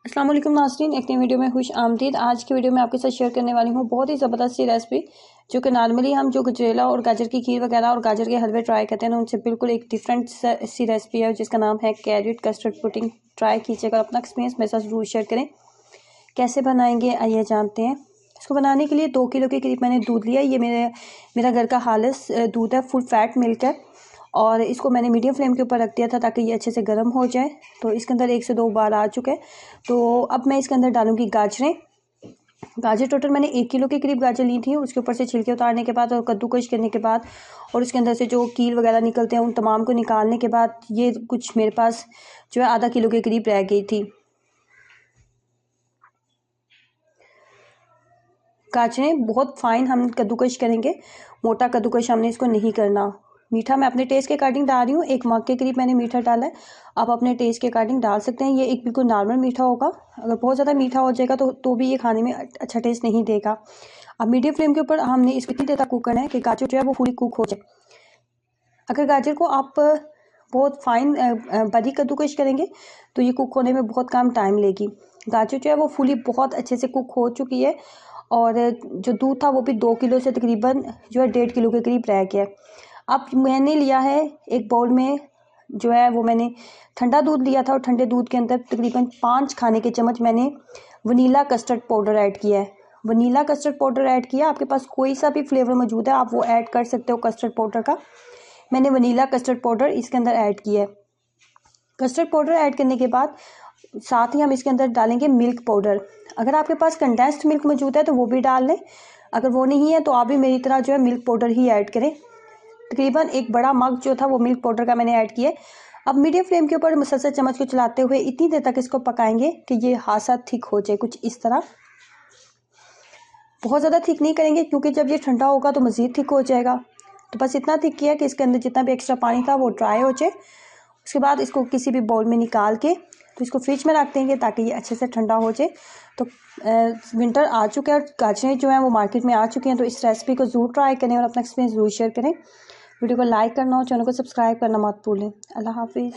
अस्सलाम वालेकुम नाज़रीन, एक नई वीडियो में खुश आमदीद। आज की वीडियो में आपके साथ शेयर करने वाली हूँ बहुत ही ज़बरदस्त सी रेसिपी, जो कि नॉर्मली हम जो गजरेला और गाजर की खीर वगैरह और गाजर के हलवे ट्राई करते हैं ना, उनसे बिल्कुल एक डिफरेंट सी रेसिपी है जिसका नाम है कैरेट कस्टर्ड पुडिंग। ट्राई कीजिएगा, अपना एक्सपीरियंस मेरे साथ ज़रूर शेयर करें। कैसे बनाएंगे आइए जानते हैं। इसको बनाने के लिए 2 किलो के करीब मैंने दूध लिया। ये मेरा घर का खालिस दूध है, फुल फैट मिल्क है। और इसको मैंने मीडियम फ्लेम के ऊपर रख दिया था ताकि ये अच्छे से गर्म हो जाए। तो इसके अंदर 1 से 2 उबाल आ चुके हैं। तो अब मैं इसके अंदर डालूंगी गाजरें। गाजर टोटल मैंने 1 किलो के करीब गाजर ली थी। उसके ऊपर से छिलके उतारने के बाद और कद्दूकश करने के बाद और उसके अंदर से जो कील वगैरह निकलते हैं उन तमाम को निकालने के बाद ये कुछ मेरे पास जो है आधा किलो के करीब रह गई थी। गाजरें बहुत फाइन हम कद्दूकश करेंगे, मोटा कद्दूकश हमने इसको नहीं करना। मीठा मैं अपने टेस्ट के अकॉर्डिंग डाल रही हूँ, 1 मग के करीब मैंने मीठा डाला है। आप अपने टेस्ट के अकॉर्डिंग डाल सकते हैं। ये एक बिल्कुल नॉर्मल मीठा होगा। अगर बहुत ज़्यादा मीठा हो जाएगा तो भी ये खाने में अच्छा टेस्ट नहीं देगा। अब मीडियम फ्लेम के ऊपर हमने इसको इतनी देर तक कुक करना है कि गाजर जो है वो पूरी कुक हो जाए। अगर गाजर को आप बहुत फाइन बारीक कद्दूकश करेंगे तो ये कुक होने में बहुत कम टाइम लेगी। गाजर जो है वो फुली बहुत अच्छे से कुक हो चुकी है और जो दूध था वो भी 2 किलो से तकरीबन जो है 1.5 किलो के करीब रह गया। अब मैंने लिया है एक बाउल में जो है वो मैंने ठंडा दूध लिया था और ठंडे दूध के अंदर तकरीबन 5 खाने के चम्मच मैंने वनीला कस्टर्ड पाउडर ऐड किया है। वनीला कस्टर्ड पाउडर ऐड किया, आपके पास कोई सा भी फ्लेवर मौजूद है आप वो ऐड कर सकते हो कस्टर्ड पाउडर का। मैंने वनीला कस्टर्ड पाउडर इसके अंदर ऐड किया है। कस्टर्ड पाउडर ऐड करने के बाद साथ ही हम इसके अंदर डालेंगे मिल्क पाउडर। अगर आपके पास कंडेंस्ड मिल्क मौजूद है तो वो भी डाल लें, अगर वो नहीं है तो आप भी मेरी तरह जो है मिल्क पाउडर ही ऐड करें। तकरीबन 1 बड़ा मग जो था वो मिल्क पाउडर का मैंने ऐड किया। अब मीडियम फ्लेम के ऊपर मुसलसल चम्मच को चलाते हुए इतनी देर तक इसको पकाएंगे कि ये हासा थिक हो जाए, कुछ इस तरह। बहुत ज़्यादा थिक नहीं करेंगे क्योंकि जब ये ठंडा होगा तो मज़ीद थिक हो जाएगा। तो बस इतना थिक किया कि इसके अंदर जितना भी एक्स्ट्रा पानी था वो ड्राई हो जाए। उसके बाद इसको किसी भी बाउल में निकाल के तो इसको फ्रिज में रख देंगे ताकि ये अच्छे से ठंडा हो जाए। तो विंटर आ चुका है और गाजरें जो हैं वो मार्केट में आ चुकी हैं। तो इस रेसिपी को ज़रूर ट्राई करें और अपना एक्सपीरियंस ज़रूर शेयर करें। वीडियो को लाइक करना और चैनल को सब्सक्राइब करना मत भूलें। अल्लाह हाफिज़।